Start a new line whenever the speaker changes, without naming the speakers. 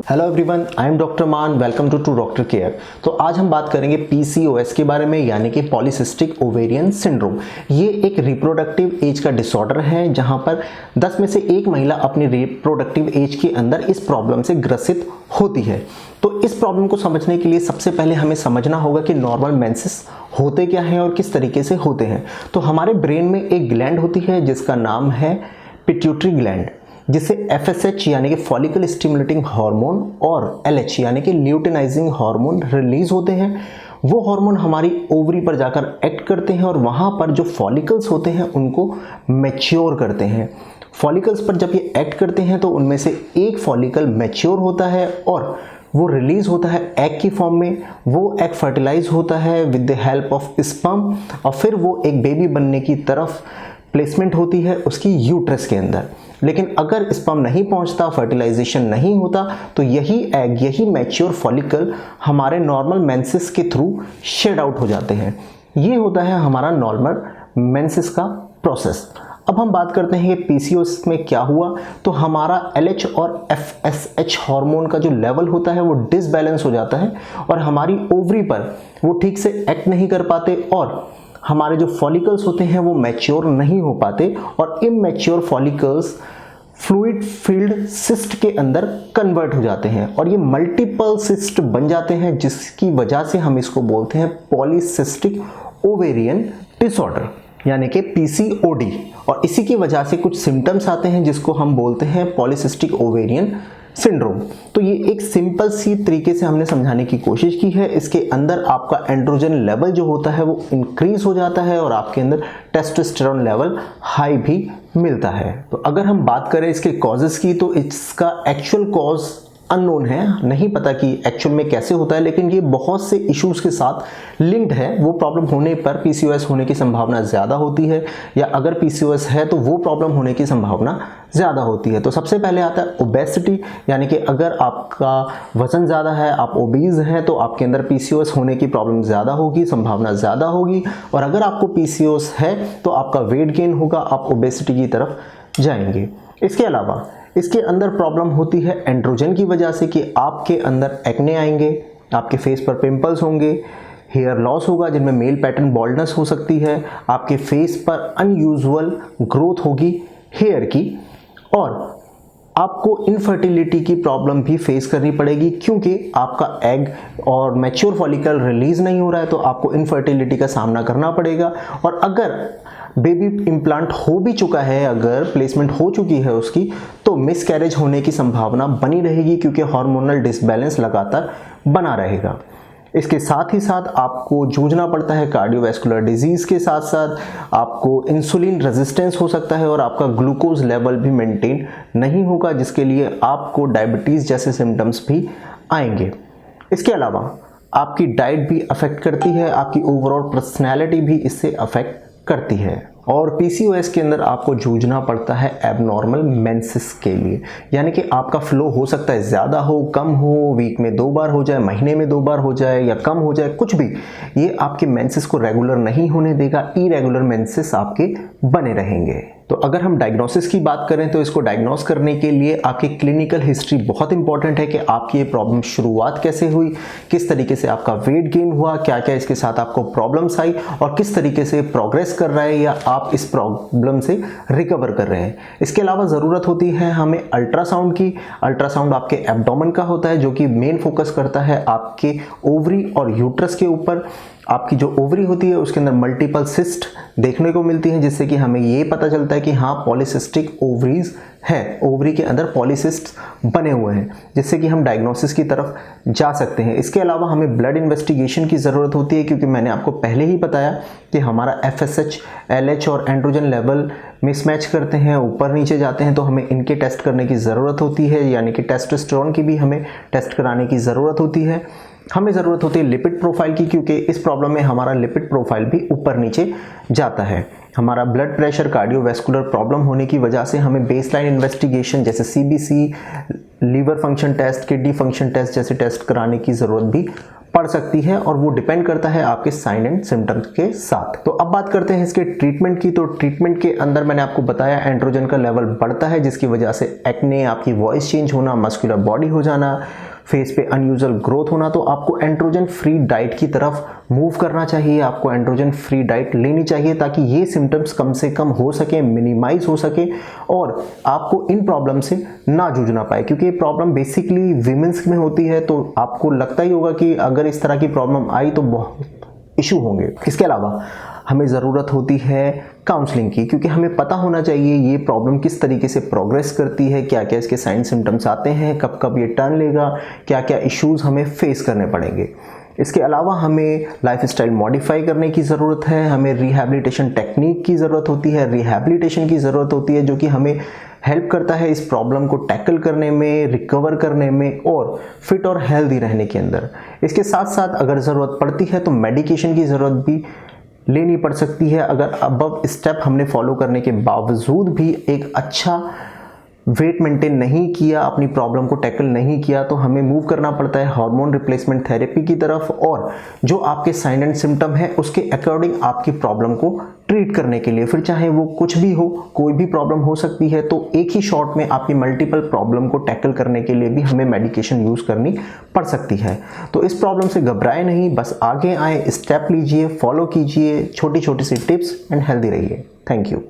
Hello everyone, I am doctor Maan. Welcome to doctor care. तो आज हम बात करेंगे पीसीओएस के बारे में, यानी कि पॉलीसिस्टिक ओवेरियन सिंड्रोम। ये एक रिप्रोडक्टिव एज का डिसऑर्डर है जहां पर 10 में से एक महिला अपनी रिप्रोडक्टिव एज के अंदर इस प्रॉब्लम से ग्रसित होती है। तो इस प्रॉब्लम को समझने के लिए सबसे पहले हमें समझना होगा कि नॉर्मल मेंसेस होते क्या हैं और किस तरीके से होते हैं। तो हमारे ब्रेन में एक ग्लैंड होती है जिसका नाम है पिट्यूटरी ग्लैंड, जिससे एफएसएच यानी कि फॉलिकल स्टिमुलेटिंग हार्मोन और एलएच यानी कि ल्यूटिनाइजिंग हार्मोन रिलीज होते हैं। वो हार्मोन हमारी ओवरी पर जाकर एक्ट करते हैं और वहाँ पर जो फॉलिकल्स होते हैं उनको मैच्योर करते हैं। फॉलिकल्स पर जब ये एक्ट करते हैं तो उनमें से एक फॉलिकल मैच्योर होता है और वो रिलीज होता है एग की फॉर्म में। वो एग फर्टिलाइज होता है with the help of sperm और फिर वो एक बेबी बनने की तरफ प्लेसमेंट होती है उसकी यूट्रस के अंदर। लेकिन अगर स्पर्म नहीं पहुंचता, फर्टिलाइजेशन नहीं होता, तो यही एग, यही मैच्योर फॉलिकल हमारे नॉर्मल मेंसेस के थ्रू शेड आउट हो जाते हैं। ये होता है हमारा नॉर्मल मेंसेस का प्रोसेस। अब हम बात करते हैं कि पीसीओएस में क्या हुआ। तो हमारा एलएच और एफएसएच हार्मोन का जो लेवल होता है वो डिसबैलेंस हो जाता है और हमारी ओवरी पर वो ठीक से एक्ट नहीं कर पाते और हमारे जो फॉलिकल्स होते हैं वो मैच्योर नहीं हो पाते और immature follicles fluid field cyst के अंदर कन्वर्ट हो जाते हैं और ये मल्टीपल सिस्ट बन जाते हैं, जिसकी वजह से हम इसको बोलते हैं पॉलीसिस्टिक ओवेरियन डिसऑर्डर यानी कि पीसीओडी। और इसी की वजह से कुछ सिम्टम्स आते हैं जिसको हम बोलते हैं पॉलीसिस्टिक ओवेरियन सिंड्रोम। तो ये एक सिंपल सी तरीके से हमने समझाने की कोशिश की है। इसके अंदर आपका एंड्रोजन लेवल जो होता है वो इंक्रीज हो जाता है और आपके अंदर टेस्टोस्टेरोन लेवल हाई भी मिलता है। तो अगर हम बात करें इसके कॉजेस की, तो इसका एक्चुअल कॉज अननोन है, नहीं पता कि एक्चुअल में कैसे होता है, लेकिन ये बहुत से इश्यूज के साथ लिंक्ड है। वो प्रॉब्लम होने पर पीसीओएस होने की संभावना ज़्यादा होती है, या अगर पीसीओएस है तो वो प्रॉब्लम होने की संभावना ज़्यादा होती है। तो सबसे पहले आता है ओबेसिटी, यानी कि अगर आपका वजन ज़्यादा है, आप ओबीज हैं, तो आपके अंदर पीसीओएस होने की प्रॉब्लम ज़्यादा होगी, संभावना ज़्यादा होगी। और अगर आपको पीसीओएस है तो आपका वेट गेन होगा, आप ओबेसिटी की तरफ जाएंगे। इसके अलावा इसके अंदर प्रॉब्लम होती है एंड्रोजन की वजह से कि आपके अंदर एक्ने आएंगे, आपके फेस पर पिंपल्स होंगे, हेयर लॉस होगा जिनमें मेल पैटर्न बॉल्डनेस हो सकती है, आपके फेस पर अनयूजुअल ग्रोथ होगी हेयर की, और आपको इनफर्टिलिटी की प्रॉब्लम भी फेस करनी पड़ेगी क्योंकि आपका एग और मैच्योर फॉलिकल रिलीज नहीं हो रहा है, तो आपको इनफर्टिलिटी का सामना करना पड़ेगा। और अगर बेबी इम्प्लांट हो भी चुका है, अगर प्लेसमेंट हो चुकी है उसकी, तो मिसकैरेज होने की संभावना बनी रहेगी क्योंकि हार्मोनल डिसबैलेंस लगातार बना रहेगा। इसके साथ ही साथ आपको जूझना पड़ता है कार्डियोवैस्कुलर डिजीज के साथ साथ आपको इंसुलिन रेजिस्टेंस हो सकता है और आपका ग्लूकोज लेवल भी मेंटेन नहीं होगा, जिसके लिए आपको डायबिटीज जैसे सिम्टम्स भी आएंगे। इसके अलावा आपकी डाइट भी अफेक्ट करती है, आपकी ओवरऑल पर्सनैलिटी भी इससे अफेक्ट करती है। और पीसीओएस के अंदर आपको जूझना पड़ता है एबनॉर्मल मेंसेस के लिए, यानी कि आपका फ्लो हो सकता है ज़्यादा हो, कम हो, वीक में 2 बार हो जाए, महीने में 2 बार हो जाए या कम हो जाए, कुछ भी, ये आपके मेंसेस को रेगुलर नहीं होने देगा। इरेगुलर मेंसेस आपके बने रहेंगे। तो अगर हम डायग्नोसिस की बात करें तो इसको डायग्नोस करने के लिए आपकी क्लिनिकल हिस्ट्री बहुत इंपॉर्टेंट है कि आपकी ये प्रॉब्लम शुरुआत कैसे हुई, किस तरीके से आपका वेट गेन हुआ, क्या क्या इसके साथ आपको प्रॉब्लम्स आई और किस तरीके से प्रोग्रेस कर रहा है या आप इस प्रॉब्लम से रिकवर कर रहे हैं। इसके अलावा ज़रूरत होती है हमें अल्ट्रासाउंड की। अल्ट्रासाउंड आपके एब्डोमेन का होता है जो कि मेन फोकस करता है आपके ओवरी और यूट्रस के ऊपर। आपकी जो ओवरी होती है उसके अंदर मल्टीपल सिस्ट देखने को मिलती है, जिससे कि हमें ये पता चलता है कि हाँ पॉलीसिस्टिक ओवरीज है, ओवरी के अंदर पॉलीसिस्ट बने हुए हैं, जिससे कि हम डायग्नोसिस की तरफ जा सकते हैं। इसके अलावा हमें ब्लड इन्वेस्टिगेशन की ज़रूरत होती है क्योंकि मैंने आपको पहले ही बताया कि हमारा एफएसएच, एलएच और एंड्रोजन लेवल मिसमैच करते हैं, ऊपर नीचे जाते हैं, तो हमें इनके टेस्ट करने की ज़रूरत होती है, यानी कि टेस्टोस्टेरोन की भी हमें टेस्ट कराने की ज़रूरत होती है। हमें ज़रूरत होती है लिपिड प्रोफाइल की, क्योंकि इस प्रॉब्लम में हमारा लिपिड प्रोफाइल भी ऊपर नीचे जाता है। हमारा ब्लड प्रेशर, कार्डियोवैस्कुलर प्रॉब्लम होने की वजह से हमें बेसलाइन इन्वेस्टिगेशन जैसे CBC, liver function test, kidney function test जैसे टेस्ट कराने की ज़रूरत भी पड़ सकती है और वो डिपेंड करता है आपके साइन एंड सिम्टम्स के साथ। तो अब बात करते हैं इसके ट्रीटमेंट की। तो ट्रीटमेंट के अंदर मैंने आपको बताया एंड्रोजन का लेवल बढ़ता है जिसकी वजह से एक्ने, आपकी वॉइस चेंज होना, मस्कुलर बॉडी हो जाना, फेस पे अनयूजुअल ग्रोथ होना। तो आपको एंड्रोजन फ्री डाइट की तरफ मूव करना चाहिए, आपको एंड्रोजन फ्री डाइट लेनी चाहिए ताकि ये सिम्टम्स कम से कम हो सके, मिनिमाइज हो सके और आपको इन प्रॉब्लम से ना जूझना पाए, क्योंकि ये प्रॉब्लम बेसिकली विमेंस में होती है। तो आपको लगता ही होगा कि अगर इस तरह की प्रॉब्लम आई तो बहुत इशू होंगे। इसके अलावा हमें ज़रूरत होती है काउंसलिंग की, क्योंकि हमें पता होना चाहिए ये प्रॉब्लम किस तरीके से प्रोग्रेस करती है, क्या क्या इसके साइन सिम्टम्स आते हैं, कब कब ये टर्न लेगा, क्या क्या इश्यूज हमें फेस करने पड़ेंगे। इसके अलावा हमें लाइफस्टाइल मॉडिफाई करने की ज़रूरत है, हमें रिहैबिलिटेशन टेक्निक की ज़रूरत होती है, रिहैबिलिटेशन की ज़रूरत होती है जो कि हमें हेल्प करता है इस प्रॉब्लम को टैकल करने में, रिकवर करने में और फिट और हेल्दी रहने के अंदर। इसके साथ साथ अगर ज़रूरत पड़ती है तो मेडिकेशन की ज़रूरत भी लेनी पड़ सकती है। अगर अबव स्टेप हमने फॉलो करने के बावजूद भी एक अच्छा वेट मेंटेन नहीं किया, अपनी प्रॉब्लम को टैकल नहीं किया, तो हमें मूव करना पड़ता है हार्मोन रिप्लेसमेंट थेरेपी की तरफ और जो आपके साइन एंड सिम्टम है उसके अकॉर्डिंग आपकी प्रॉब्लम को ट्रीट करने के लिए। फिर चाहे वो कुछ भी हो, कोई भी प्रॉब्लम हो सकती है, तो एक ही शॉट में आपकी मल्टीपल प्रॉब्लम को टैकल करने के लिए भी हमें मेडिकेशन यूज़ करनी पड़ सकती है। तो इस प्रॉब्लम से घबराए नहीं, बस आगे आए, स्टेप लीजिए, फॉलो कीजिए छोटी छोटी सी टिप्स एंड हेल्दी रहिए। Thank you.